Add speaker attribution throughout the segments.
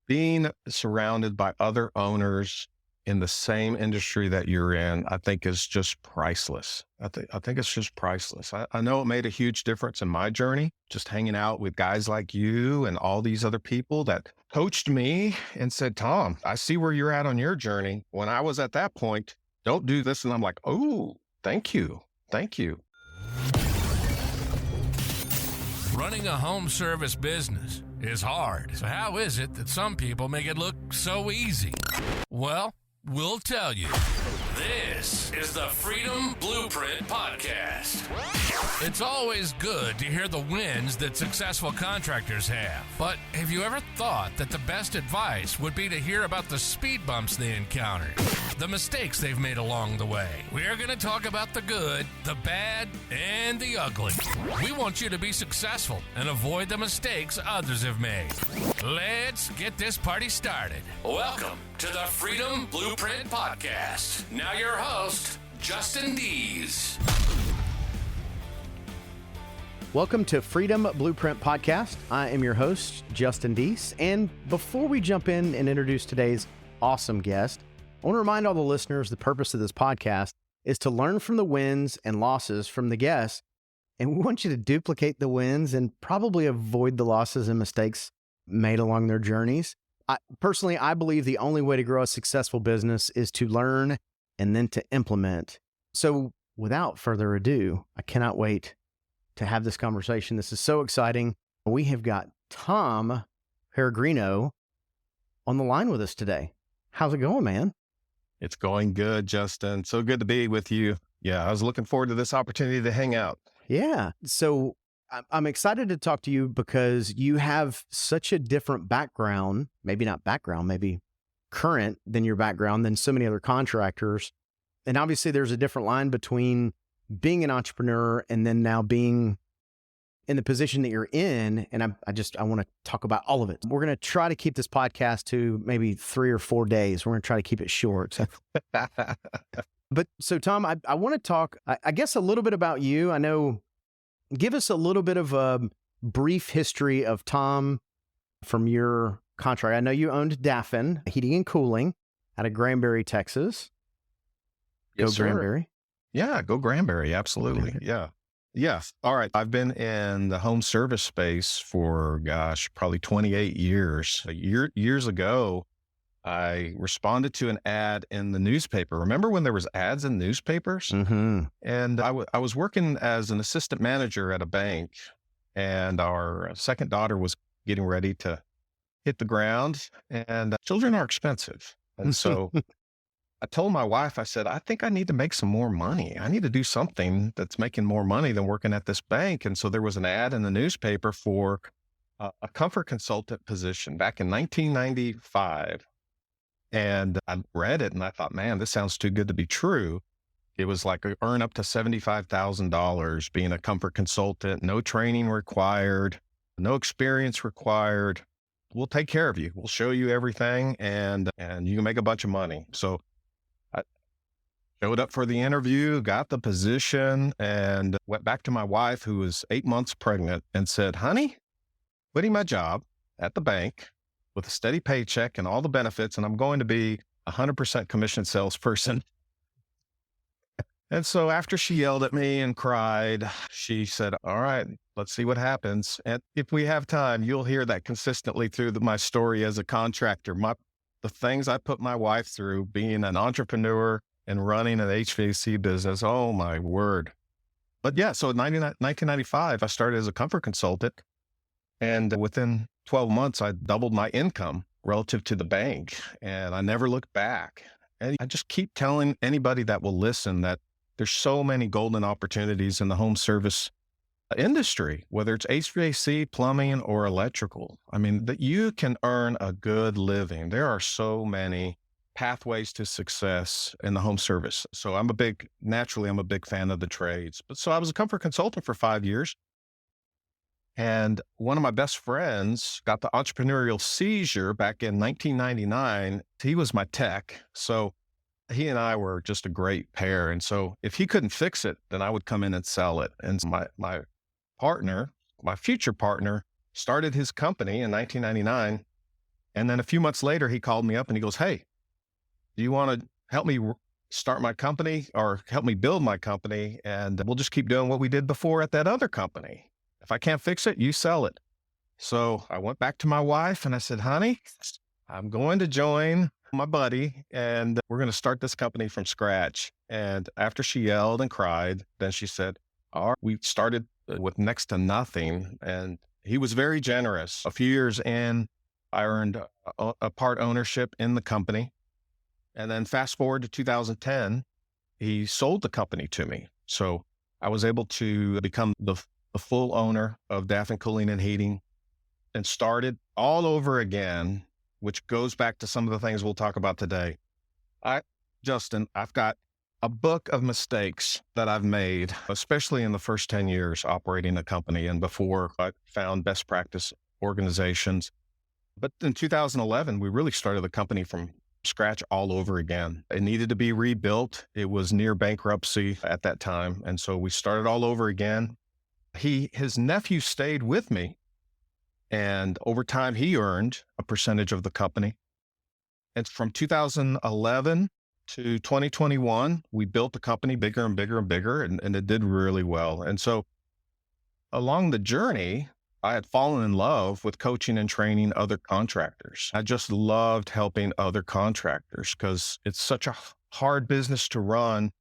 Speaker 1: being surrounded by other owners in the same industry that you're in, I think is just priceless. I think it's just priceless. I know it made a huge difference in my journey, just hanging out with guys like you and all these other people that coached me and said, Tom, I see where you're at on your journey. When I was at that point, don't do this. And I'm like, oh, thank you. Thank you.
Speaker 2: Running a home service business is hard. So how is it that some people make it look so easy? Well, we'll tell you. This is the Freedom Blueprint Podcast. It's always good to hear the wins that successful contractors have. But have you ever thought that the best advice would be to hear about the speed bumps they encountered, the mistakes they've made along the way? We're going to talk about the good, the bad, and the ugly. We want you to be successful and avoid the mistakes others have made. Let's get this party started. Welcome to the Freedom Blueprint Podcast. Now your host, Justin Dees.
Speaker 3: Welcome to Freedom Blueprint Podcast. I am your host, Justin Dees. And before we jump in and introduce today's awesome guest, I want to remind all the listeners the purpose of this podcast is to learn from the wins and losses from the guests. And we want you to duplicate the wins and probably avoid the losses and mistakes made along their journeys. Personally, I believe the only way to grow a successful business is to learn and then to implement. So without further ado, I cannot wait to have this conversation. This is so exciting. We have got Tom Peregrino on the line with us today. How's it going, man?
Speaker 1: It's going good, Justin. So good to be with you. Yeah, I was looking forward to this opportunity to hang out.
Speaker 3: Yeah. So I'm excited to talk to you because you have such a different background, maybe not background, maybe current than your background than so many other contractors. And obviously there's a different line between being an entrepreneur and then now being in the position that you're in. And I want to talk about all of it. We're going to try to keep this podcast to maybe 3 or 4 days. We're going to try to keep it short. But so Tom, I want to talk, I guess, a little bit about you. I know, give us a little bit of a brief history of Tom from your contract. I know you owned Daffin Heating and Cooling out of Granbury, Texas.
Speaker 1: Yes,
Speaker 3: Go
Speaker 1: sir.
Speaker 3: Granbury.
Speaker 1: Yeah, go Granbury. Absolutely. Yeah. Yes. All right. I've been in the home service space for, probably 28 years. Years ago, I responded to an ad in the newspaper. Remember when there was ads in newspapers?
Speaker 3: Mm-hmm.
Speaker 1: And I was working as an assistant manager at a bank, and our second daughter was getting ready to hit the ground, and children are expensive. And so I told my wife, I said, I think I need to make some more money. I need to do something that's making more money than working at this bank. And so there was an ad in the newspaper for a comfort consultant position back in 1995. And I read it and I thought, man, this sounds too good to be true. It was like earn up to $75,000 being a comfort consultant, no training required, no experience required. We'll take care of you. We'll show you everything and you can make a bunch of money. So I showed up for the interview, got the position, and went back to my wife, who was 8 months pregnant, and said, honey, quitting my job at the bank with a steady paycheck and all the benefits, and I'm going to be 100% commission salesperson. And so after she yelled at me and cried, she said, all right, let's see what happens. And if we have time, you'll hear that consistently through my story as a contractor. The things I put my wife through being an entrepreneur and running an HVAC business, oh my word. But yeah, so in 1995, I started as a comfort consultant. And within 12 months, I doubled my income relative to the bank, and I never looked back. And I just keep telling anybody that will listen that there's so many golden opportunities in the home service industry, whether it's HVAC, plumbing, or electrical. I mean, that you can earn a good living. There are so many pathways to success in the home service. So I'm a big fan of the trades. But so I was a comfort consultant for 5 years. And one of my best friends got the entrepreneurial seizure back in 1999. He was my tech. So he and I were just a great pair. And so if he couldn't fix it, then I would come in and sell it. And my partner, my future partner, started his company in 1999. And then a few months later, he called me up and he goes, "Hey, do you want to help me start my company or help me build my company? And we'll just keep doing what we did before at that other company. If I can't fix it, you sell it." So I went back to my wife and I said, "Honey, I'm going to join my buddy and we're going to start this company from scratch." And after she yelled and cried, then she said, "All right." We started with next to nothing. And he was very generous. A few years in, I earned a part ownership in the company. And then fast forward to 2010, he sold the company to me. So I was able to become the full owner of Daffin Cooling and Heating and started all over again, which goes back to some of the things we'll talk about today. Justin, I've got a book of mistakes that I've made, especially in the first 10 years operating a company and before I found best practice organizations. But in 2011, we really started the company from scratch all over again. It needed to be rebuilt. It was near bankruptcy at that time. And so we started all over again. His nephew stayed with me. And over time, he earned a percentage of the company. And from 2011 to 2021, we built the company bigger and bigger and bigger, and it did really well. And so along the journey, I had fallen in love with coaching and training other contractors. I just loved helping other contractors because it's such a hard business to run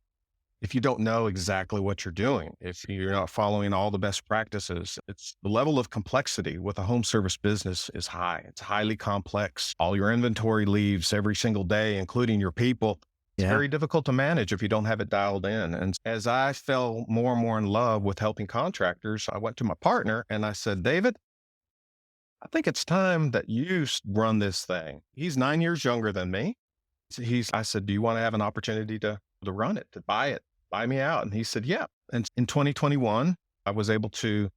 Speaker 1: if you don't know exactly what you're doing, if you're not following all the best practices. It's the level of complexity with a home service business is high. It's highly complex. All your inventory leaves every single day, including your people. It's very difficult to manage if you don't have it dialed in. And as I fell more and more in love with helping contractors, I went to my partner and I said, "David, I think it's time that you run this thing." He's 9 years younger than me. I said, "Do you want to have an opportunity to run it, to buy me out?" And he said, "Yeah." And in 2021, I was able to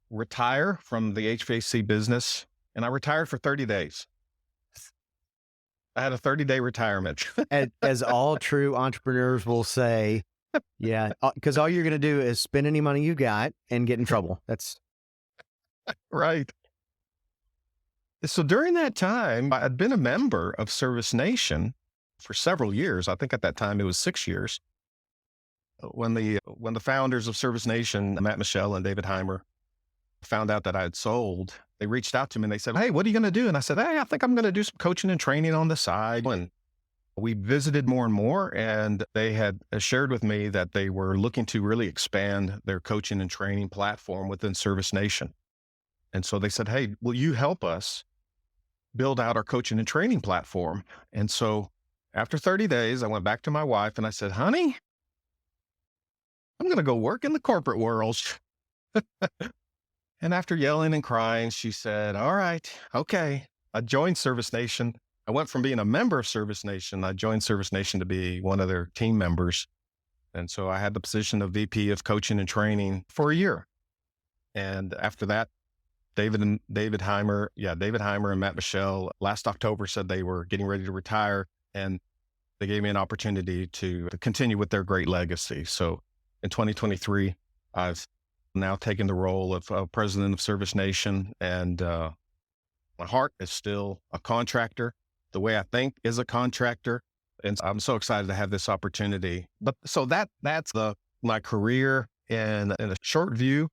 Speaker 1: retire from the HVAC business, and I retired for 30 days. I had a 30-day retirement.
Speaker 3: As all true entrepreneurs will say, yeah, because all you're going to do is spend any money you got and get in trouble. That's
Speaker 1: Right. So during that time, I had been a member of Service Nation for several years. I think at that time it was 6 years. When the founders of Service Nation, Matt Michelle and David Heimer, found out that I had sold, they reached out to me and they said, "Hey, what are you going to do?" And I said, "Hey, I think I'm going to do some coaching and training on the side." And we visited more and more, and they had shared with me that they were looking to really expand their coaching and training platform within Service Nation. And so they said, "Hey, will you help us build out our coaching and training platform?" And so after 30 days, I went back to my wife and I said, "Honey, I'm going to go work in the corporate world." And after yelling and crying, she said, "All right, okay." I joined Service Nation. I went from being a member of Service Nation. I joined Service Nation to be one of their team members. And so I had the position of VP of coaching and training for a year. And after that, David Heimer and Matt Michelle last October said they were getting ready to retire, and they gave me an opportunity to continue with their great legacy. So in 2023, I've now taken the role of president of Service Nation, and my heart is still a contractor. The way I think is a contractor, and I'm so excited to have this opportunity. But so that's my career in a short view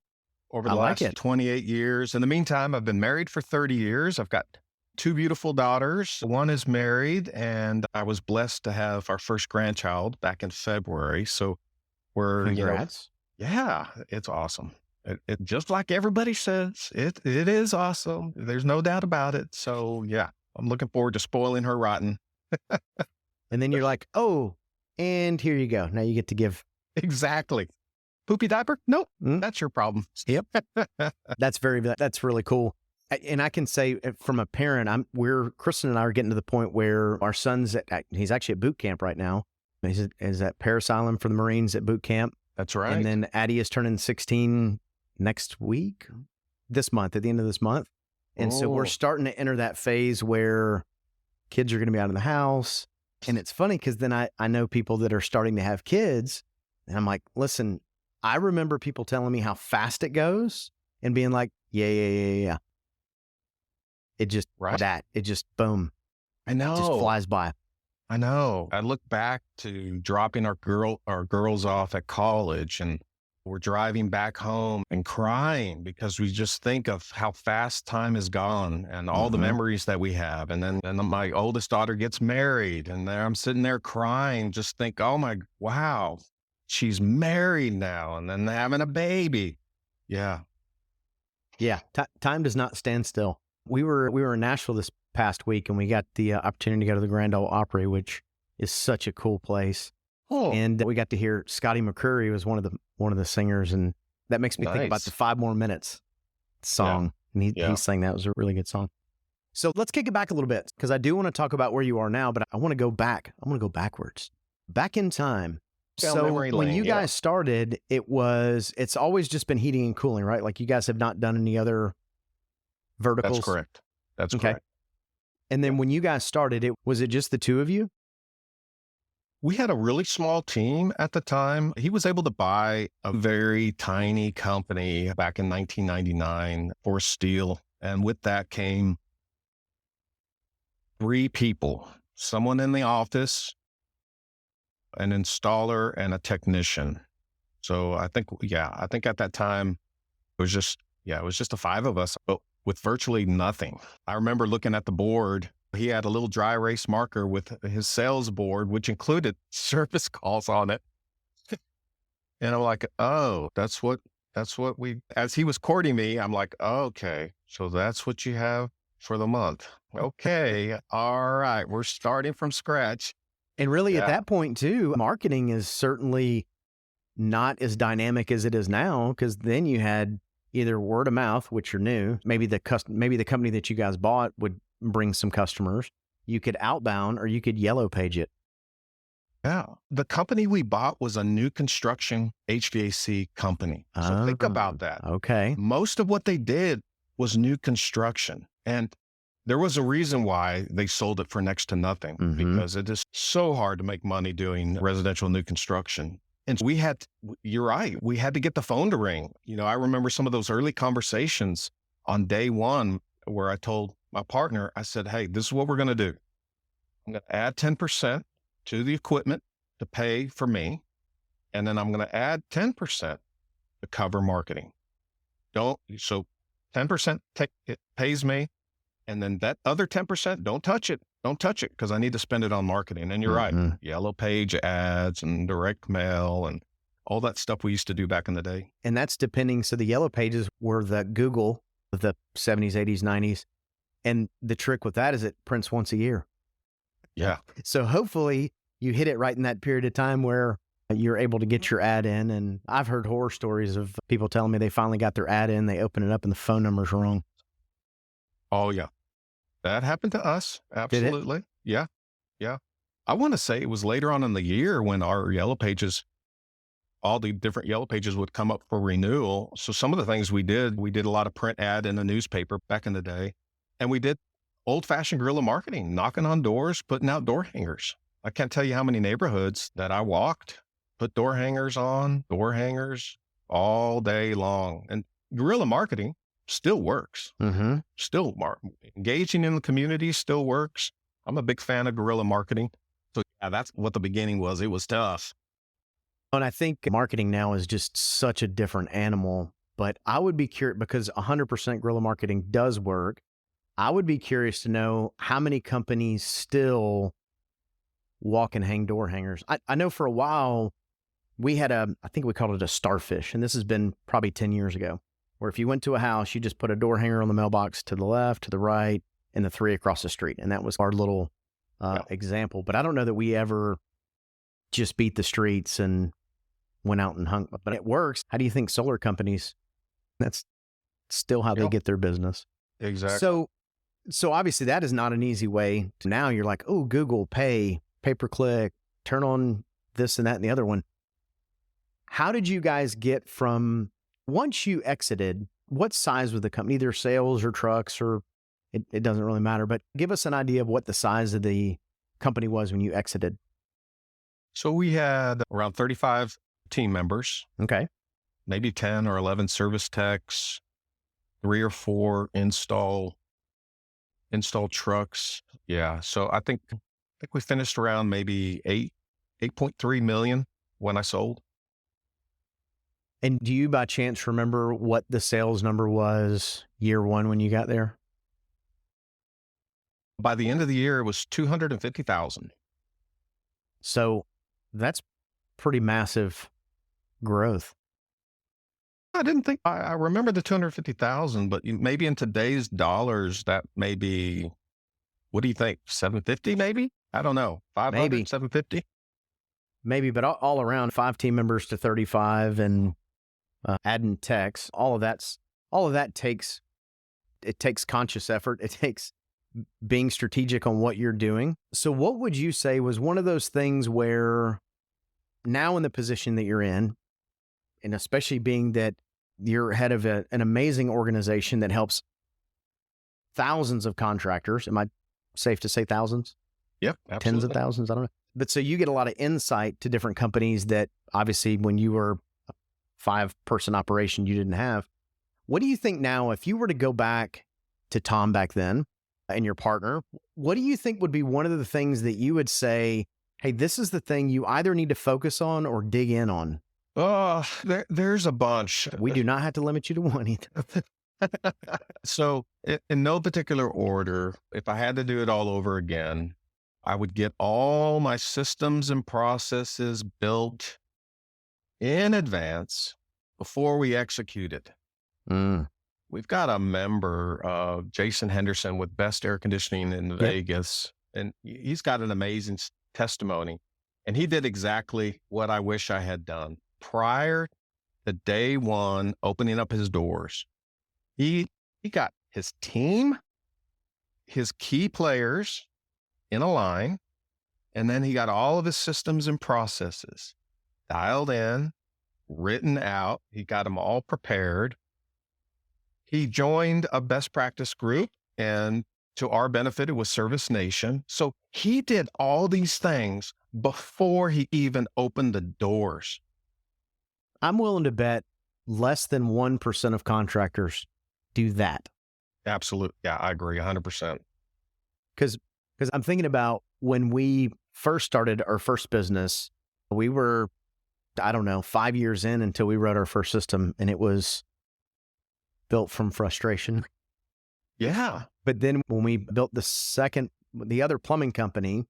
Speaker 1: over the last 28 years. In the meantime, I've been married for 30 years. I've got 2 beautiful daughters. One is married, and I was blessed to have our first grandchild back in February. So we're,
Speaker 3: congrats.
Speaker 1: Yeah, it's awesome. It just like everybody says, it is awesome. There's no doubt about it. So yeah, I'm looking forward to spoiling her rotten.
Speaker 3: And then you're like, "Oh, and here you go. Now you get to give."
Speaker 1: Exactly. Poopy diaper? Nope. That's your problem.
Speaker 3: Yep. That's really cool. And I can say from a parent, Kristen and I are getting to the point where our son's he's actually at boot camp right now. He's at Parris Island for the Marines at boot camp.
Speaker 1: That's right.
Speaker 3: And then Addie is turning 16 next week, this month, at the end of this month. And so we're starting to enter that phase where kids are going to be out of the house. And it's funny because then I know people that are starting to have kids, and I'm like, listen, I remember people telling me how fast it goes and being like, yeah. it just, it just, boom,
Speaker 1: I know.
Speaker 3: just flies by.
Speaker 1: I know. I look back to dropping our girls off at college, and we're driving back home and crying because we just think of how fast time has gone and all the memories that we have. And then my oldest daughter gets married, and there I'm sitting there crying, just think, oh wow, she's married now, and then having a baby. Yeah.
Speaker 3: Yeah. Time does not stand still. We were in Nashville this past week, and we got the opportunity to go to the Grand Ole Opry, which is such a cool place.
Speaker 1: Oh.
Speaker 3: And we got to hear Scotty McCreery was one of the singers, and that makes me think about the 5 More Minutes song. Yeah. And he sang that. It was a really good song. So let's kick it back a little bit, because I do want to talk about where you are now, but I want to go back. I want to go backwards, back in time. So when you guys started, it's always just been heating and cooling, right? Like, you guys have not done any other verticals.
Speaker 1: That's correct. That's correct.
Speaker 3: And then when you guys started, was it just the two of you?
Speaker 1: We had a really small team at the time. He was able to buy a very tiny company back in 1999 for steel. And with that came 3 people, someone in the office, an installer, and a technician. So I think at that time it was just the 5 of us, but with virtually nothing. I remember looking at the board. He had a little dry erase marker with his sales board, which included service calls on it. And I'm like, oh, that's what as he was courting me, I'm like, okay, so that's what you have for the month. Okay. All right. We're starting from scratch.
Speaker 3: And really at that point too, marketing is certainly not as dynamic as it is now, because then you had either word of mouth, which you're new, maybe the company that you guys bought would bring some customers. You could outbound, or you could yellow page it.
Speaker 1: Yeah. The company we bought was a new construction HVAC company. So think about that.
Speaker 3: Okay.
Speaker 1: Most of what they did was new construction. And there was a reason why they sold it for next to nothing, because it is so hard to make money doing residential new construction. And you're right, we had to get the phone to ring. I remember some of those early conversations on day one where I told my partner, I said, hey, this is what we're going to do. I'm going to add 10% to the equipment to pay for me. And then I'm going to add 10% to cover marketing. So 10% it pays me. And then that other 10%, don't touch it. Don't touch it, because I need to spend it on marketing. And you're right. Yellow page ads and direct mail and all that stuff we used to do back in the day.
Speaker 3: And that's depending. So the yellow pages were the Google of the 70s, 80s, 90s. And the trick with that is it prints once a year.
Speaker 1: Yeah.
Speaker 3: So hopefully you hit it right in that period of time where you're able to get your ad in. And I've heard horror stories of people telling me they finally got their ad in, they open it up and the phone number's wrong.
Speaker 1: Oh, yeah. That happened to us. Absolutely. Yeah. Yeah. I want to say it was later on in the year when our yellow pages, all the different yellow pages would come up for renewal. So some of the things we did a lot of print ad in the newspaper back in the day. And we did old-fashioned guerrilla marketing, knocking on doors, putting out door hangers. I can't tell you how many neighborhoods that I walked, put door hangers all day long. And guerrilla marketing still works. Still engaging in the community still works. I'm a big fan of guerrilla marketing. So yeah, that's what the beginning was. It was tough.
Speaker 3: And I think marketing now is just such a different animal, but I would be curious, because 100% guerrilla marketing does work. I would be curious to know how many companies still walk and hang door hangers. I know for a while we had I think we called it a starfish, and this has been probably 10 years ago, where if you went to a house, you just put a door hanger on the mailbox to the left, to the right, and the 3 across the street. And that was our little example. But I don't know that we ever just beat the streets and went out and hung, but it works. How do you think solar companies, that's still how they get their business?
Speaker 1: Exactly.
Speaker 3: So obviously that is not an easy way to, now you're like, oh, Google, pay per click, turn on this and that and the other one. How did you guys get from, once you exited, what size was the company, either sales or trucks, or it doesn't really matter, but give us an idea of what the size of the company was when you exited.
Speaker 1: So we had around 35 team members.
Speaker 3: Okay.
Speaker 1: Maybe 10 or 11 service techs, 3 or 4 install installed trucks. Yeah. So I think we finished around maybe 8.3 million when I sold.
Speaker 3: And do you by chance remember what the sales number was year one when you got there?
Speaker 1: By the end of the year, it was 250,000.
Speaker 3: So that's pretty massive growth.
Speaker 1: I didn't think I remember the 250,000, but maybe in today's dollars, that may be, what do you think? 750 maybe? I don't know. 500,
Speaker 3: Maybe,
Speaker 1: 750?
Speaker 3: maybe, but all around 5 team members to 35 and adding techs, all of that takes, it takes conscious effort. It takes being strategic on what you're doing. So what would you say was one of those things where now in the position that you're in, and especially being that you're head of an amazing organization that helps thousands of contractors. Am I safe to say thousands?
Speaker 1: Yep,
Speaker 3: Tens of
Speaker 1: absolutely.
Speaker 3: thousands? I don't know. But so you get a lot of insight to different companies that obviously when you were a 5-person operation, you didn't have. What do you think now, if you were to go back to Tom back then and your partner, what do you think would be one of the things that you would say, hey, this is the thing you either need to focus on or dig in on?
Speaker 1: Oh, there's a bunch.
Speaker 3: We do not have to limit you to one either.
Speaker 1: So, in no particular order, if I had to do it all over again, I would get all my systems and processes built in advance before we executed.
Speaker 3: Mm.
Speaker 1: We've got a member, Jason Henderson, with Best Air Conditioning in
Speaker 3: Yep.
Speaker 1: Vegas, and he's got an amazing testimony. And he did exactly what I wish I had done prior to day one opening up his doors. He got his team, his key players in a line, and then he got all of his systems and processes dialed in, written out. He got them all prepared. He joined a best practice group, and to our benefit, it was Service Nation. So he did all these things before he even opened the doors.
Speaker 3: I'm willing to bet less than 1% of contractors do that.
Speaker 1: Absolutely. Yeah, I agree 100%.
Speaker 3: Because I'm thinking about when we first started our first business, we were, I don't know, 5 years in until we wrote our first system, and it was built from frustration.
Speaker 1: Yeah.
Speaker 3: But then when we built the other plumbing company,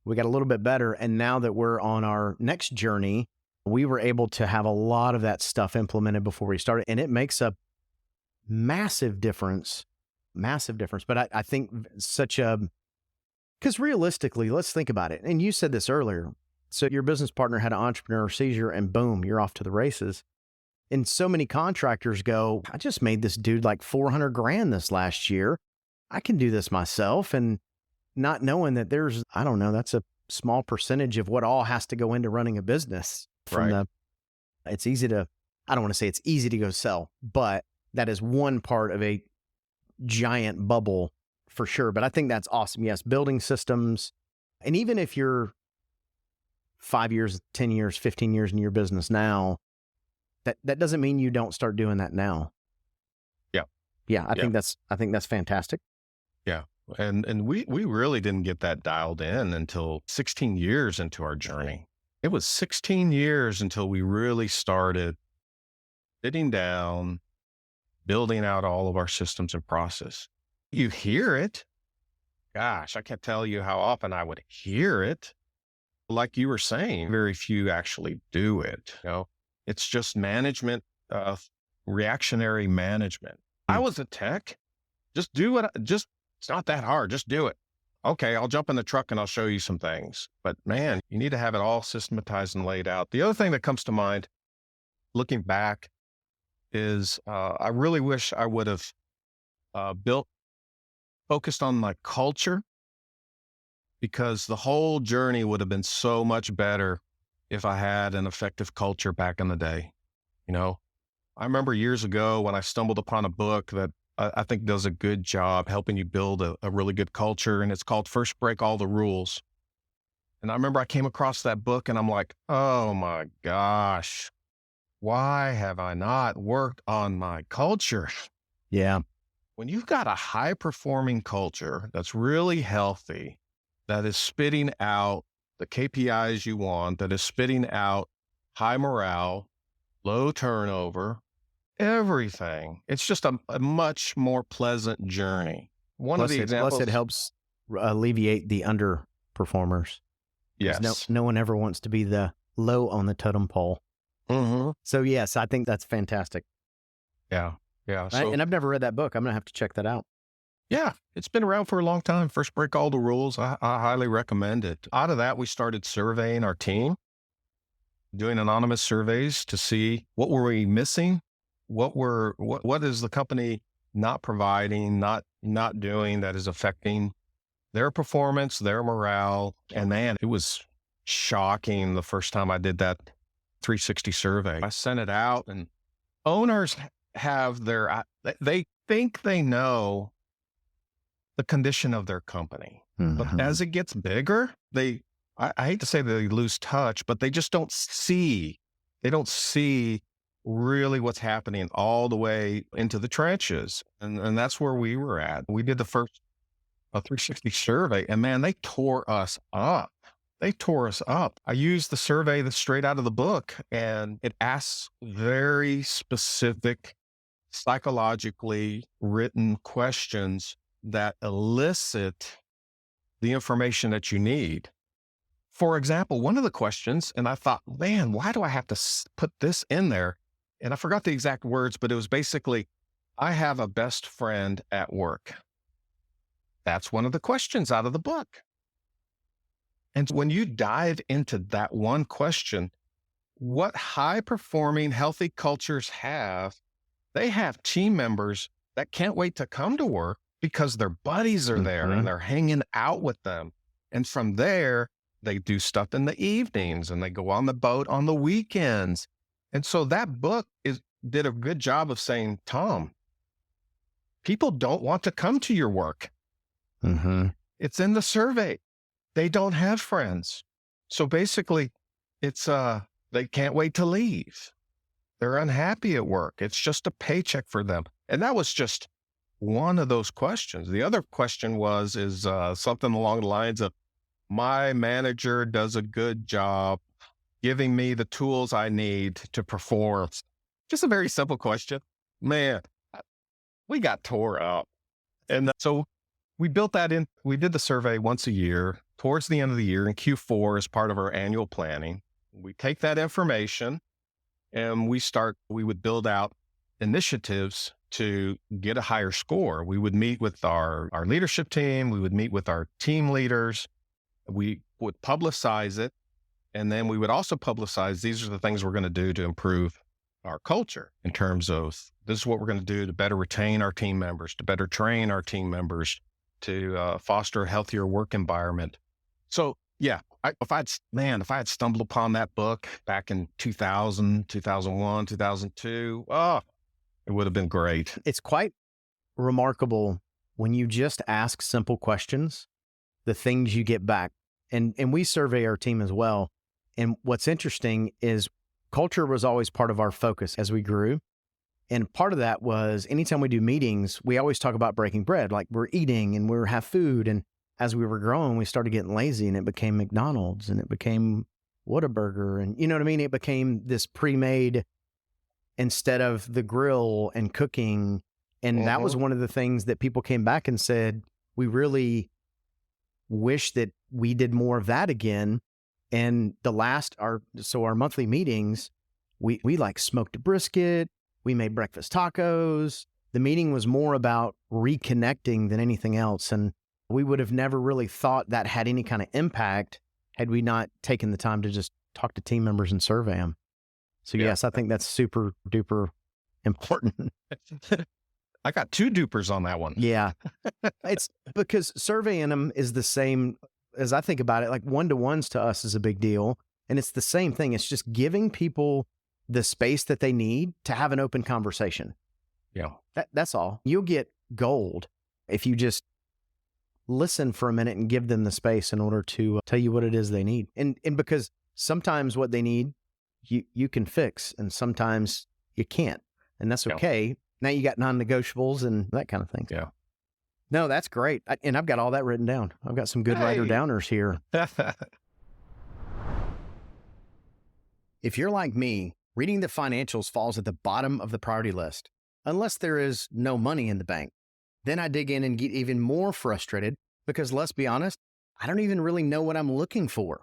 Speaker 3: we got a little bit better. And now that we're on our next journey, we were able to have a lot of that stuff implemented before we started. And it makes a massive difference. But I think because realistically, let's think about it. And you said this earlier. So your business partner had an entrepreneur seizure and boom, you're off to the races. And so many contractors go, I just made this dude like 400 grand this last year. I can do this myself. And not knowing that there's, I don't know, that's a small percentage of what all has to go into running a business.
Speaker 1: Right.
Speaker 3: It's easy to, I don't want to say it's easy to go sell, but that is one part of a giant bubble for sure. But I think that's awesome. Yes, building systems. And even if you're 5 years, 10 years, 15 years in your business now, that doesn't mean you don't start doing that now.
Speaker 1: Yeah.
Speaker 3: Yeah. I
Speaker 1: Yeah.
Speaker 3: think that's fantastic.
Speaker 1: Yeah. And we really didn't get that dialed in until 16 years into our journey. It was 16 years until we really started sitting down, building out all of our systems and process. You hear it. Gosh, I can't tell you how often I would hear it. Like you were saying, very few actually do it. It's just management, reactionary management. I was a tech. Just do it. It's not that hard. Just do it. Okay, I'll jump in the truck and I'll show you some things. But man, you need to have it all systematized and laid out. The other thing that comes to mind, looking back, is I really wish I would have focused on my culture, because the whole journey would have been so much better if I had an effective culture back in the day. I remember years ago when I stumbled upon a book that I think does a good job helping you build a really good culture. And it's called First Break All the Rules. And I remember I came across that book and I'm like, oh my gosh, why have I not worked on my culture?
Speaker 3: Yeah.
Speaker 1: when you've got a high performing culture that's really healthy, that is spitting out the KPIs you want, that is spitting out high morale, low turnover, everything, it's just a much more pleasant journey. One of
Speaker 3: Plus
Speaker 1: the
Speaker 3: it, plus
Speaker 1: examples,
Speaker 3: it helps alleviate the underperformers. 'Cause
Speaker 1: yes.
Speaker 3: no one ever wants to be the low on the totem pole.
Speaker 1: Hmm.
Speaker 3: So yes, I think that's fantastic.
Speaker 1: Yeah. Yeah.
Speaker 3: And
Speaker 1: So,
Speaker 3: I've never read that book. I'm going to have to check that out.
Speaker 1: yeah, it's been around for a long time. First Break All the Rules. I highly recommend it. Out of that, we started surveying our team, doing anonymous surveys to see what were we missing, what is the company not providing, not doing that is affecting their performance, their morale. And man, it was shocking the first time I did that 360 survey. I sent it out, and owners have they think they know the condition of their company. But
Speaker 3: Mhm.
Speaker 1: as it gets bigger, I hate to say they lose touch, but they just they don't see really what's happening all the way into the trenches. And that's where we were at. We did the first a 360 survey, and man, they tore us up. They tore us up. I used the survey that's straight out of the book, and it asks very specific, psychologically written questions that elicit the information that you need. For example, one of the questions, and I thought, man, why do I have to put this in there? And I forgot the exact words, but it was basically, I have a best friend at work. That's one of the questions out of the book. And when you dive into that one question, what high performing, healthy cultures have, they have team members that can't wait to come to work because their buddies are there
Speaker 3: Mhm.
Speaker 1: and they're hanging out with them. And from there, they do stuff in the evenings and they go on the boat on the weekends. And so that book did a good job of saying, Tom, people don't want to come to your work.
Speaker 3: Mhm.
Speaker 1: It's in the survey. They don't have friends. So basically, it's they can't wait to leave. They're unhappy at work. It's just a paycheck for them. And that was just one of those questions. The other question is something along the lines of, my manager does a good job giving me the tools I need to perform. Just a very simple question. Man, we got tore up. And so we built that in. We did the survey once a year, towards the end of the year in Q4 as part of our annual planning. We take that information and we would build out initiatives to get a higher score. We would meet with our leadership team. We would meet with our team leaders. We would publicize it. And then we would also publicize, these are the things we're going to do to improve our culture in terms of, this is what we're going to do to better retain our team members, to better train our team members, to foster a healthier work environment. So yeah, if I had stumbled upon that book back in 2000, 2001, 2002, it would have been great.
Speaker 3: It's quite remarkable when you just ask simple questions, the things you get back. And we survey our team as well. And what's interesting is culture was always part of our focus as we grew. And part of that was anytime we do meetings, we always talk about breaking bread, like we're eating and we have food. And as we were growing, we started getting lazy and it became McDonald's and it became Whataburger. And you know what I mean? It became this pre-made instead of the grill and cooking. And that was one of the things that people came back and said, we really wish that we did more of that again. And our monthly meetings, we like smoked a brisket, we made breakfast tacos. The meeting was more about reconnecting than anything else. And we would have never really thought that had any kind of impact had we not taken the time to just talk to team members and survey them. So yes, I think that's super duper important.
Speaker 1: I got 2 dupers on that one.
Speaker 3: Yeah. It's because surveying them is the same as I think about it, like one-to-ones to us is a big deal. And it's the same thing. It's just giving people the space that they need to have an open conversation.
Speaker 1: Yeah.
Speaker 3: That's all. You'll get gold if you just listen for a minute and give them the space in order to tell you what it is they need. And because sometimes what they need, you can fix, and sometimes you can't. And that's okay. Now you got non-negotiables and that kind of thing.
Speaker 1: Yeah.
Speaker 3: No, that's great. And I've got all that written down. I've got some good writer downers here. If you're like me, reading the financials falls at the bottom of the priority list, unless there is no money in the bank. Then I dig in and get even more frustrated because, let's be honest, I don't even really know what I'm looking for.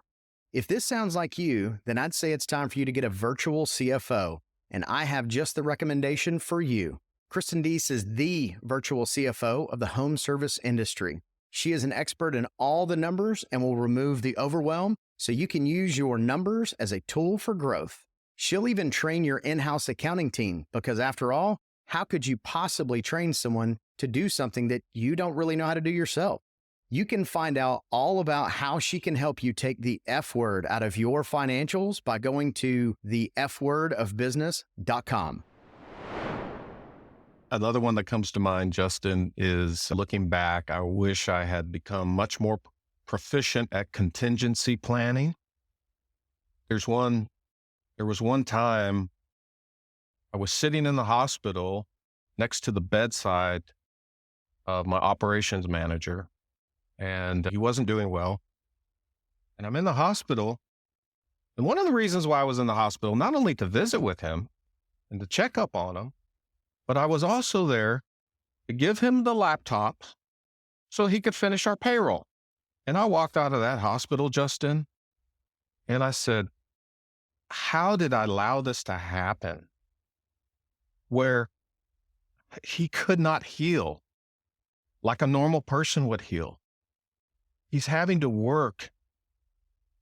Speaker 3: If this sounds like you, then I'd say it's time for you to get a virtual CFO, and I have just the recommendation for you. Kristen Deese is the virtual CFO of the home service industry. She is an expert in all the numbers and will remove the overwhelm so you can use your numbers as a tool for growth. She'll even train your in-house accounting team because, after all, how could you possibly train someone to do something that you don't really know how to do yourself? You can find out all about how she can help you take the F word out of your financials by going to thefwordofbusiness.com.
Speaker 1: Another one that comes to mind, Justin, is looking back, I wish I had become much more proficient at contingency planning. There was one time I was sitting in the hospital next to the bedside of my operations manager, and he wasn't doing well. And I'm in the hospital. And one of the reasons why I was in the hospital, not only to visit with him and to check up on him, but I was also there to give him the laptop so he could finish our payroll. And I walked out of that hospital, Justin, and I said, how did I allow this to happen? Where he could not heal like a normal person would heal. He's having to work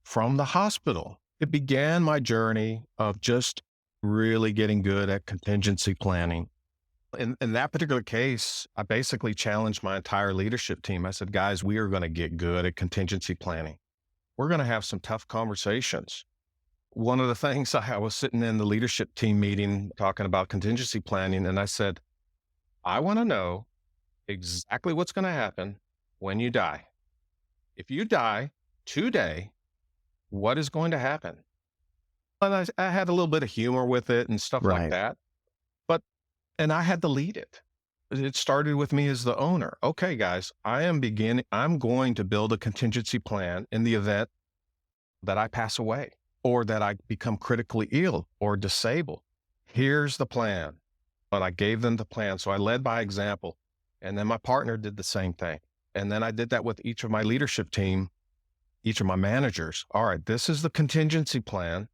Speaker 1: from the hospital. It began my journey of just really getting good at contingency planning. In that particular case, I basically challenged my entire leadership team. I said, guys, we are going to get good at contingency planning. We're going to have some tough conversations. One of the things, I was sitting in the leadership team meeting talking about contingency planning, and I said, I want to know exactly what's going to happen when you die. If you die today, what is going to happen? And I had a little bit of humor with it and stuff like that. And I had to lead it. It started with me as the owner. Okay, guys, I'm going to build a contingency plan in the event that I pass away or that I become critically ill or disabled. Here's the plan. But I gave them the plan. So I led by example. And then my partner did the same thing. And then I did that with each of my leadership team, each of my managers. All right, this is the contingency plan.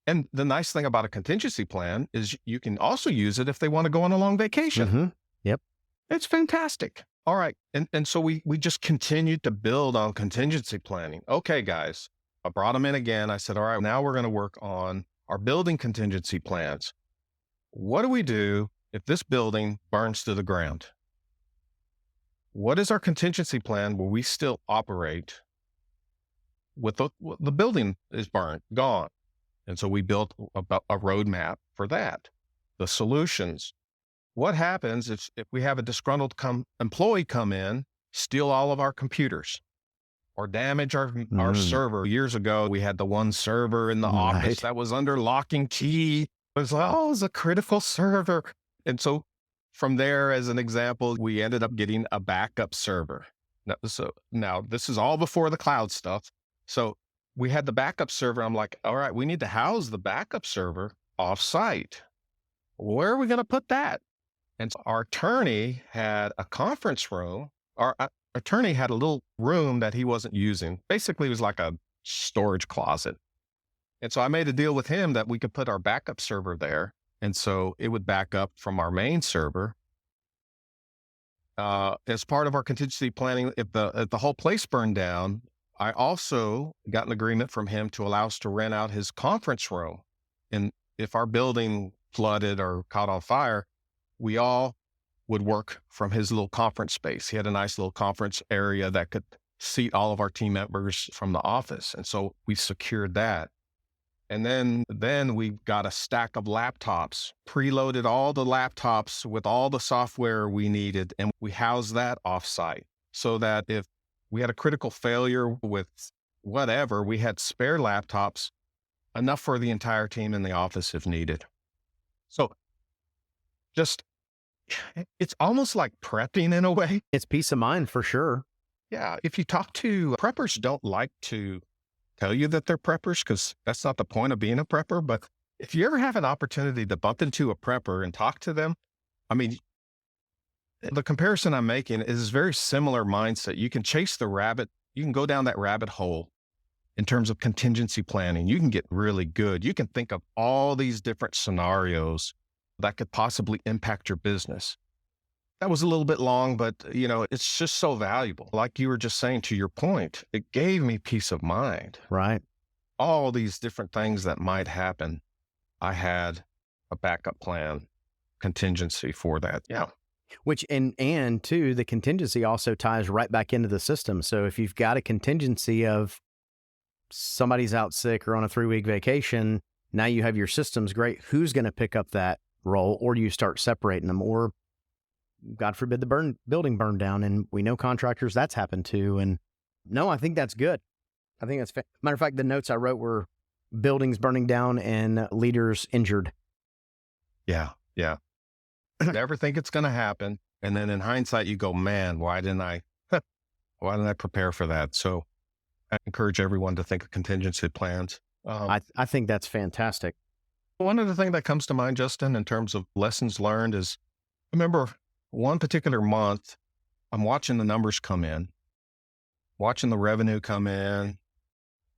Speaker 1: And the nice thing about a contingency plan is you can also use it if they want to go on a long vacation.
Speaker 3: Mm-hmm. Yep.
Speaker 1: It's fantastic. All right. And so we just continued to build on contingency planning. Okay, guys, I brought them in again. I said, all right, now we're going to work on our building contingency plans. What do we do if this building burns to the ground? What is our contingency plan where we still operate with the building is burned, gone? And so we built a roadmap for that. The solutions. What happens if we have a disgruntled employee come in, steal all of our computers or damage our server? Years ago, we had the one server in the office that was under lock and key. It was like, oh, it's a critical server. And so from there, as an example, we ended up getting a backup server. Now this is all before the cloud stuff. So we had the backup server. I'm like, all right, we need to house the backup server off-site. Where are we going to put that? And so our attorney had a conference room. Our attorney had a little room that he wasn't using. Basically, it was like a storage closet. And so I made a deal with him that we could put our backup server there. And so it would back up from our main server. As part of our contingency planning, if the whole place burned down, I also got an agreement from him to allow us to rent out his conference room. And if our building flooded or caught on fire, we all would work from his little conference space. He had a nice little conference area that could seat all of our team members from the office. And so we secured that. And then we got a stack of laptops, preloaded all the laptops with all the software we needed, and we housed that offsite so that if we had a critical failure with whatever, we had spare laptops, enough for the entire team in the office if needed. So just it's almost like prepping in a way.
Speaker 3: It's peace of mind for sure.
Speaker 1: Yeah. If you talk to preppers, don't like to tell you that they're preppers because that's not the point of being a prepper. But if you ever have an opportunity to bump into a prepper and talk to them, I mean, the comparison I'm making is very similar mindset. You can chase the rabbit. You can go down that rabbit hole in terms of contingency planning. You can get really good. You can think of all these different scenarios that could possibly impact your business. That was a little bit long, but it's just so valuable. Like you were just saying, to your point, it gave me peace of mind.
Speaker 3: Right.
Speaker 1: All these different things that might happen, I had a backup plan, contingency for that. Yeah.
Speaker 3: Which, and too, the contingency also ties right back into the system. So if you've got a contingency of somebody's out sick or on a 3-week vacation, now you have your systems. Great. Who's going to pick up that role? Or do you start separating them? Or God forbid the building burned down, and we know contractors that's happened to. And no, I think that's good. I think that's matter of fact, the notes I wrote were buildings burning down and leaders injured.
Speaker 1: Yeah. Yeah. Never think it's going to happen. And then in hindsight, you go, man, why didn't I prepare for that? So I encourage everyone to think of contingency plans.
Speaker 3: I think that's fantastic.
Speaker 1: One of the things that comes to mind, Justin, in terms of lessons learned is, I remember one particular month, I'm watching the numbers come in, watching the revenue come in,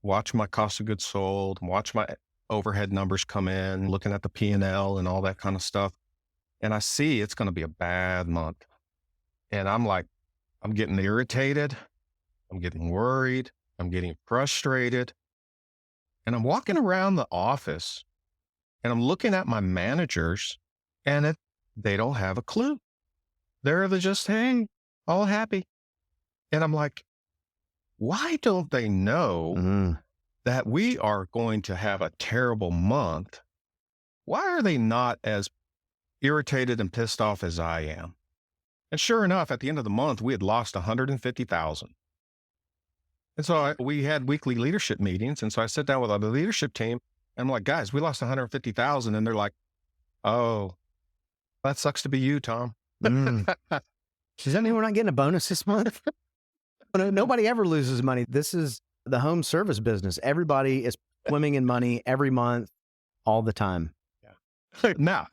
Speaker 1: watch my cost of goods sold, watch my overhead numbers come in, looking at the P&L and all that kind of stuff. And I see it's going to be a bad month. And I'm like, I'm getting irritated. I'm getting worried. I'm getting frustrated. And I'm walking around the office and I'm looking at my managers and they don't have a clue. They're just, hey, all happy. And I'm like, why don't they know that we are going to have a terrible month? Why are they not as irritated and pissed off as I am? And sure enough, at the end of the month, we had lost $150,000. And so we had weekly leadership meetings. And so I sat down with the leadership team and I'm like, guys, we lost $150,000. And they're like, oh, that sucks to be you, Tom.
Speaker 3: Does that mean we're not getting a bonus this month? Nobody ever loses money. This is the home service business. Everybody is swimming in money every month, all the time.
Speaker 1: Yeah. Now,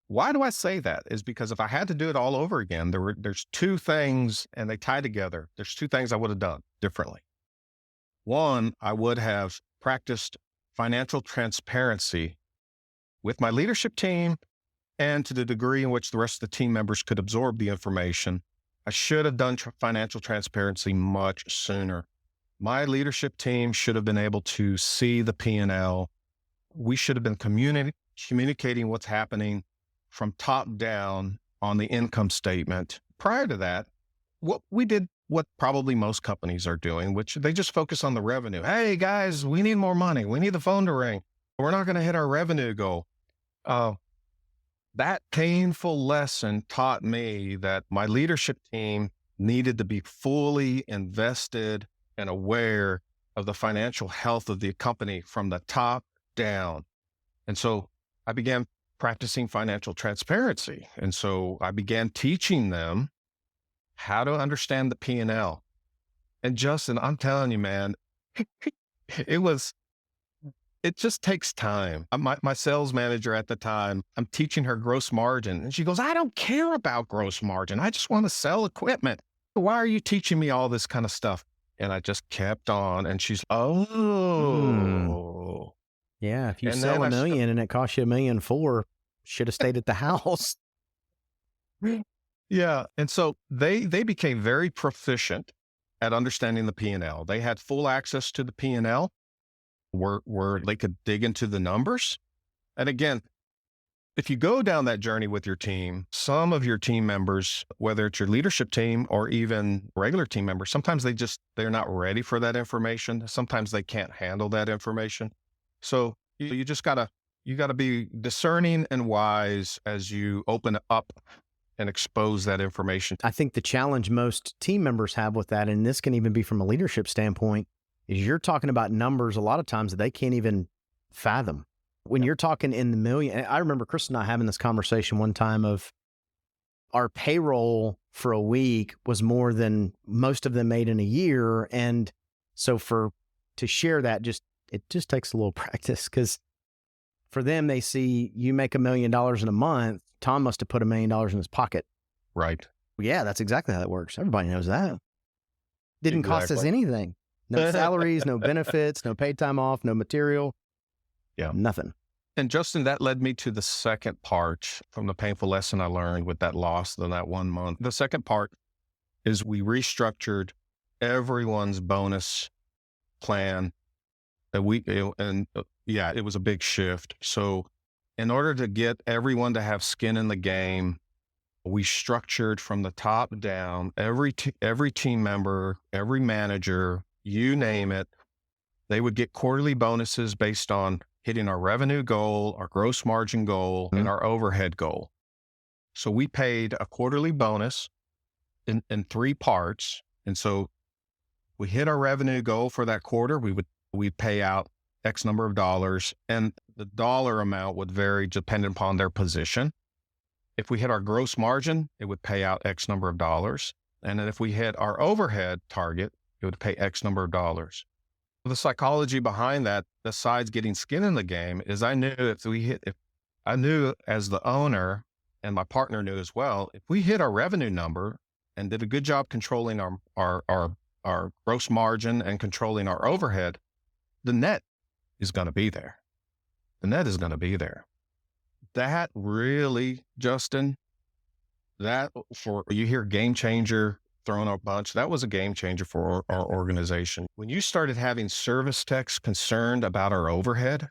Speaker 1: why do I say that? Is because if I had to do it all over again, there's two things and they tie together. There's two things I would have done differently. One, I would have practiced financial transparency with my leadership team and to the degree in which the rest of the team members could absorb the information. I should have done financial transparency much sooner. My leadership team should have been able to see the P&L. We should have been communicating what's happening from top down on the income statement. Prior to that, what we did, what probably most companies are doing, which they just focus on the revenue. Hey guys, we need more money. We need the phone to ring. We're not going to hit our revenue goal. That painful lesson taught me that my leadership team needed to be fully invested and aware of the financial health of the company from the top down. And so I began practicing financial transparency. And so I began teaching them how to understand the P&L. And Justin, I'm telling you, man, it just takes time. My sales manager at the time, I'm teaching her gross margin. And she goes, I don't care about gross margin. I just want to sell equipment. Why are you teaching me all this kind of stuff? And I just kept on. And she's, oh.
Speaker 3: Yeah, if you sell $1 million and it costs you $1.4 million, should have stayed at the house.
Speaker 1: Yeah. And so they became very proficient at understanding the P&L. They had full access to the P&L where they could dig into the numbers. And again, if you go down that journey with your team, some of your team members, whether it's your leadership team or even regular team members, sometimes they're not ready for that information. Sometimes they can't handle that information. So you just gotta be discerning and wise as you open up and expose that information.
Speaker 3: I think the challenge most team members have with that, and this can even be from a leadership standpoint, is you're talking about numbers a lot of times that they can't even fathom. When you're talking in the million, I remember Chris and I having this conversation one time of, our payroll for a week was more than most of them made in a year. And so to share that, it just takes a little practice, because for them, they see you make $1 million in a month. Tom must have put $1 million in his pocket.
Speaker 1: Right.
Speaker 3: Yeah, that's exactly how it works. Everybody knows that. Didn't cost us
Speaker 1: Exactly.
Speaker 3: anything. No salaries, no benefits, no paid time off, no material.
Speaker 1: Yeah.
Speaker 3: Nothing.
Speaker 1: And Justin, that led me to the second part from the painful lesson I learned with that loss in that 1 month. The second part is we restructured everyone's bonus plan. It was a big shift. So in order to get everyone to have skin in the game, we structured from the top down, every team member, every manager, you name it, they would get quarterly bonuses based on hitting our revenue goal, our gross margin goal, and our overhead goal. So we paid a quarterly bonus in 3 parts. And so we hit our revenue goal for that quarter, we'd pay out X number of dollars, and the dollar amount would vary depending upon their position. If we hit our gross margin, it would pay out X number of dollars. And then if we hit our overhead target, it would pay X number of dollars. The psychology behind that, besides getting skin in the game, is I knew I knew as the owner, and my partner knew as well, if we hit our revenue number and did a good job controlling our gross margin and controlling our overhead, the net is going to be there. The net is going to be there. That really, Justin, you hear game changer thrown a bunch, that was a game changer for our organization. When you started having service techs concerned about our overhead,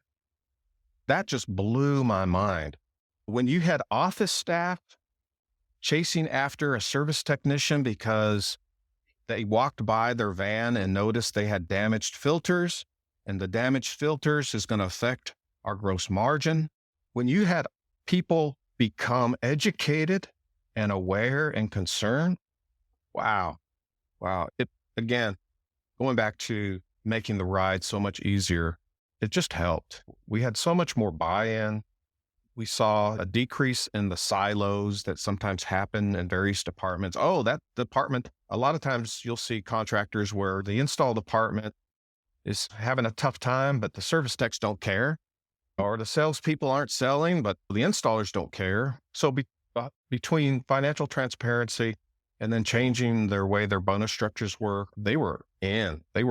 Speaker 1: that just blew my mind. When you had office staff chasing after a service technician because they walked by their van and noticed they had damaged filters, and the damaged filters is going to affect our gross margin. When you had people become educated and aware and concerned, wow. It, again, going back to making the ride so much easier, it just helped. We had so much more buy-in. We saw a decrease in the silos that sometimes happen in various departments. Oh, that department, a lot of times you'll see contractors where the install department is having a tough time, but the service techs don't care. Or the salespeople aren't selling, but the installers don't care. So between financial transparency and then changing their way their bonus structures were, they were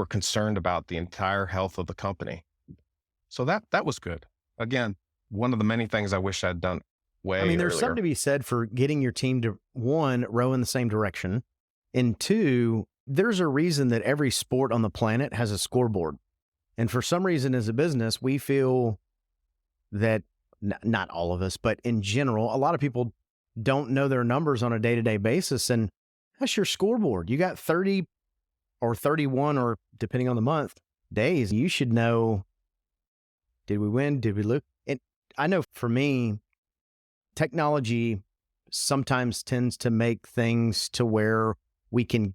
Speaker 1: concerned about the entire health of the company. So that was good. Again, one of the many things I wish I'd done way
Speaker 3: there's
Speaker 1: earlier.
Speaker 3: something to be said for getting your team to, 1, row in the same direction, and 2, there's a reason that every sport on the planet has a scoreboard. And for some reason as a business, we feel that, not all of us, but in general, a lot of people don't know their numbers on a day-to-day basis. And that's your scoreboard. You got 30 or 31, or depending on the month, days. You should know, did we win? Did we lose? And I know for me, technology sometimes tends to make things to where we can,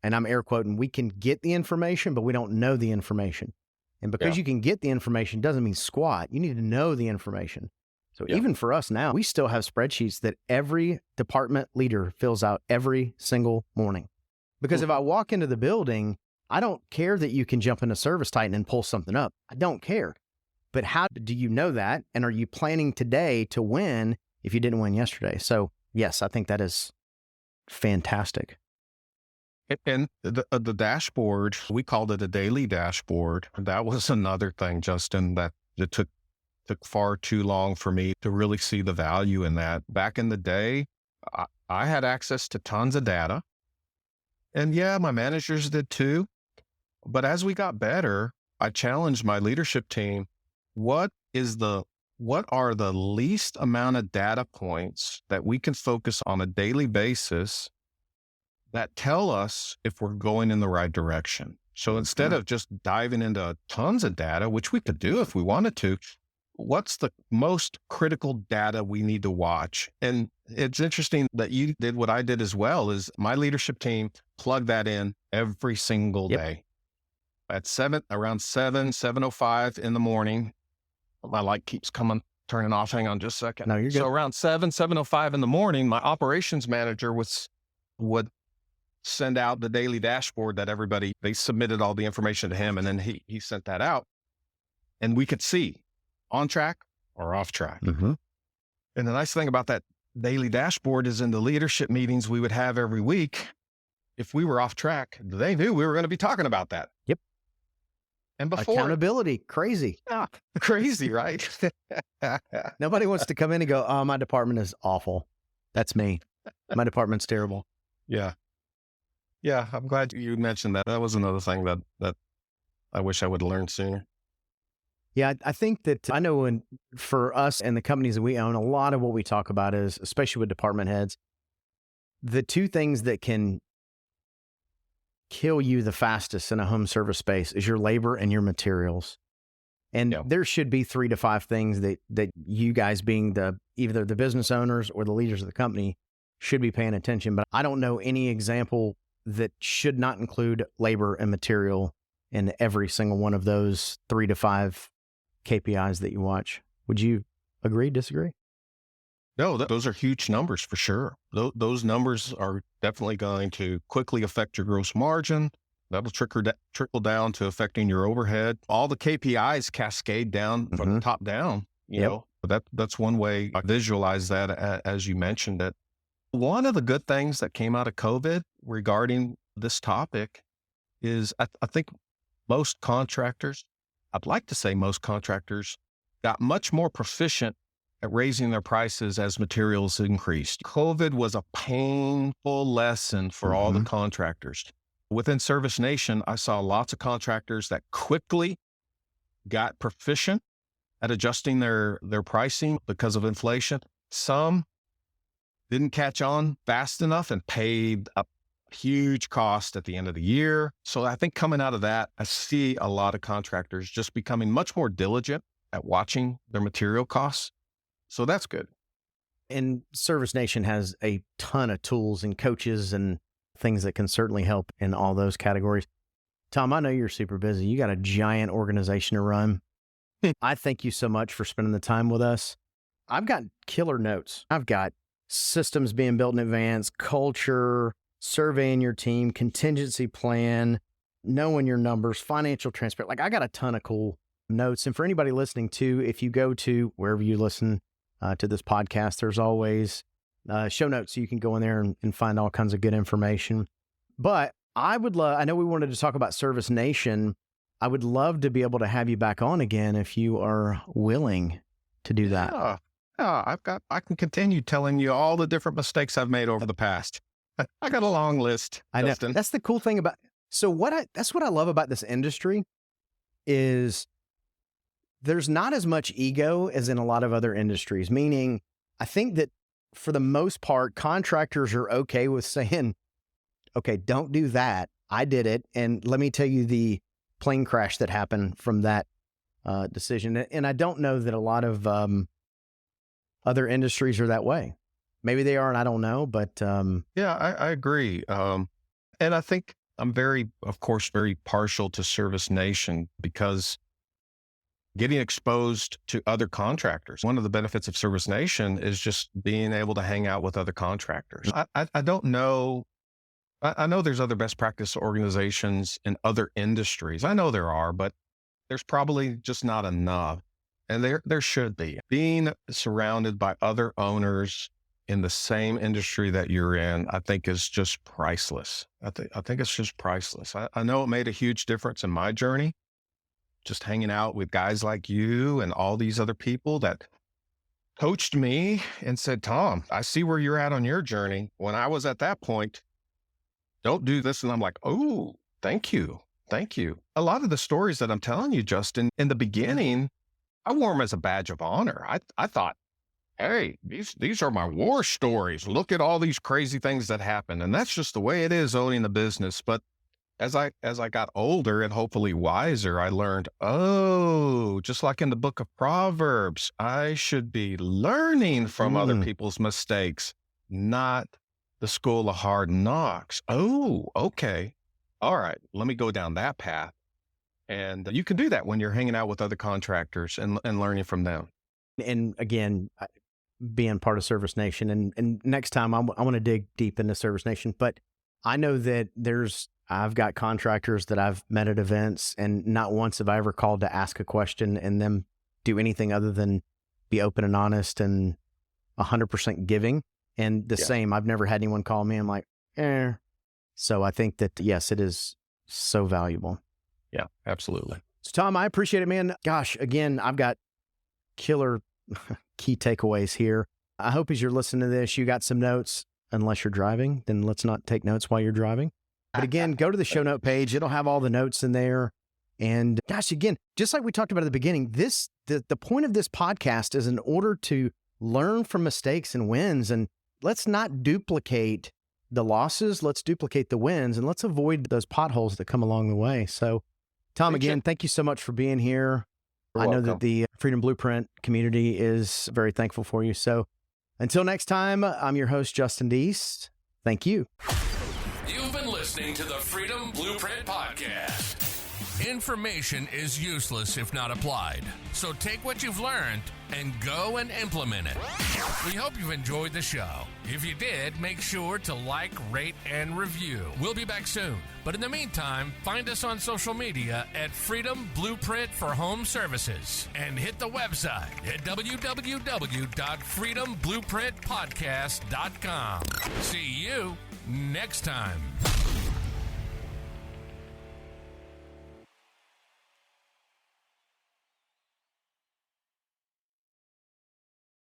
Speaker 3: and I'm air quoting, we can get the information, but we don't know the information. And because you can get the information doesn't mean squat. You need to know the information. So even for us now, we still have spreadsheets that every department leader fills out every single morning. Because if I walk into the building, I don't care that you can jump into Service Titan and pull something up. I don't care. But how do you know that? And are you planning today to win if you didn't win yesterday? So yes, I think that is fantastic.
Speaker 1: And the dashboard, we called it a daily dashboard. That was another thing, Justin, that it took far too long for me to really see the value in that. Back in the day, I had access to tons of data. And my managers did too. But as we got better, I challenged my leadership team. What are the least amount of data points that we can focus on a daily basis that tell us if we're going in the right direction? So instead of just diving into tons of data, which we could do if we wanted to, what's the most critical data we need to watch? And it's interesting that you did what I did as well, is my leadership team plugged that in every single day. At around 7:05 in the morning, my light keeps coming turning off. Hang on just a second.
Speaker 3: No, you're
Speaker 1: So
Speaker 3: good.
Speaker 1: around 7:05 in the morning, my operations manager would send out the daily dashboard that they submitted all the information to him. And then he sent that out and we could see on track or off track.
Speaker 3: Mm-hmm.
Speaker 1: And the nice thing about that daily dashboard is in the leadership meetings we would have every week, if we were off track, they knew we were going to be talking about that.
Speaker 3: Yep.
Speaker 1: And before
Speaker 3: Accountability, crazy.
Speaker 1: yeah, crazy, right?
Speaker 3: Nobody wants to come in and go, oh, my department is awful. That's me. My department's terrible.
Speaker 1: Yeah. Yeah. I'm glad you mentioned that. That was another thing that I wish I would have learned sooner.
Speaker 3: Yeah, I think that I know for us and the companies that we own, a lot of what we talk about is, especially with department heads, the two things that can kill you the fastest in a home service space is your labor and your materials. And there should be 3 to 5 things that you guys being either the business owners or the leaders of the company should be paying attention. But I don't know any example that should not include labor and material in every single one of those 3 to 5 KPIs that you watch. Would you agree, disagree?
Speaker 1: No, those are huge numbers for sure. Those numbers are definitely going to quickly affect your gross margin. That'll trickle down to affecting your overhead. All the KPIs cascade down from the top down. You know, that's one way I visualize that as you mentioned it. One of the good things that came out of COVID regarding this topic is I think most contractors, I'd like to say most contractors got much more proficient at raising their prices as materials increased. COVID was a painful lesson for all the contractors. Within Service Nation, I saw lots of contractors that quickly got proficient at adjusting their pricing because of inflation. Some didn't catch on fast enough and paid a huge cost at the end of the year. So I think coming out of that, I see a lot of contractors just becoming much more diligent at watching their material costs. So that's good.
Speaker 3: And Service Nation has a ton of tools and coaches and things that can certainly help in all those categories. Tom, I know you're super busy. You got a giant organization to run. I thank you so much for spending the time with us. I've got killer notes. I've got systems being built in advance, culture, surveying your team, contingency plan, knowing your numbers, financial transparency. Like I got a ton of cool notes. And for anybody listening too, if you go to wherever you listen to this podcast, there's always show notes. So you can go in there and find all kinds of good information. But I know we wanted to talk about Service Nation. I would love to be able to have you back on again if you are willing to do that.
Speaker 1: Yeah, I can continue telling you all the different mistakes I've made over the past. I got a long list,
Speaker 3: I know.
Speaker 1: Justin.
Speaker 3: That's the cool thing about, that's what I love about this industry is there's not as much ego as in a lot of other industries, meaning I think that for the most part, contractors are okay with saying, okay, don't do that. I did it. And let me tell you the plane crash that happened from that decision. And I don't know that a lot of other industries are that way. Maybe they are, and I don't know, but
Speaker 1: yeah, I agree. And I think I'm of course, very partial to Service Nation because getting exposed to other contractors. One of the benefits of Service Nation is just being able to hang out with other contractors. I don't know. I know there's other best practice organizations in other industries. I know there are, but there's probably just not enough. And there should be. Being surrounded by other owners in the same industry that you're in, I think is just priceless. I think it's just priceless. I know it made a huge difference in my journey, just hanging out with guys like you and all these other people that coached me and said, Tom, I see where you're at on your journey. When I was at that point, don't do this. And I'm like, oh, thank you. Thank you. A lot of the stories that I'm telling you, Justin, in the beginning, I wore them as a badge of honor. I thought, hey, these are my war stories. Look at all these crazy things that happened. And that's just the way it is owning the business. But as I got older and hopefully wiser, I learned, oh, just like in the book of Proverbs, I should be learning from other people's mistakes, not the school of hard knocks. Oh, okay. All right. Let me go down that path. And you can do that when you're hanging out with other contractors and learning from them.
Speaker 3: And again, being part of Service Nation, and next time I want to dig deep into Service Nation, but I know that I've got contractors that I've met at events, and not once have I ever called to ask a question and them do anything other than be open and honest and 100% giving. And the same, I've never had anyone call me. I'm like, So I think that, yes, it is so valuable.
Speaker 1: Yeah, absolutely.
Speaker 3: So Tom, I appreciate it, man. Gosh, again, I've got killer key takeaways here. I hope as you're listening to this, you got some notes. Unless you're driving, then let's not take notes while you're driving. But again, go to the show note page. It'll have all the notes in there. And gosh, again, just like we talked about at the beginning, the point of this podcast is in order to learn from mistakes and wins. And let's not duplicate the losses. Let's duplicate the wins, and let's avoid those potholes that come along the way. So Tom, again, thank you so much for being here.
Speaker 1: You're
Speaker 3: I know
Speaker 1: welcome.
Speaker 3: that the Freedom Blueprint community is very thankful for you. So until next time, I'm your host, Justin Deist. Thank you.
Speaker 2: You've been listening to the Freedom Blueprint Podcast. Information is useless if not applied. So take what you've learned and go and implement it. We hope you've enjoyed the show. If you did, make sure to like, rate, and review. We'll be back soon. But in the meantime, find us on social media at Freedom Blueprint for Home Services and hit the website at www.freedomblueprintpodcast.com. See you next time.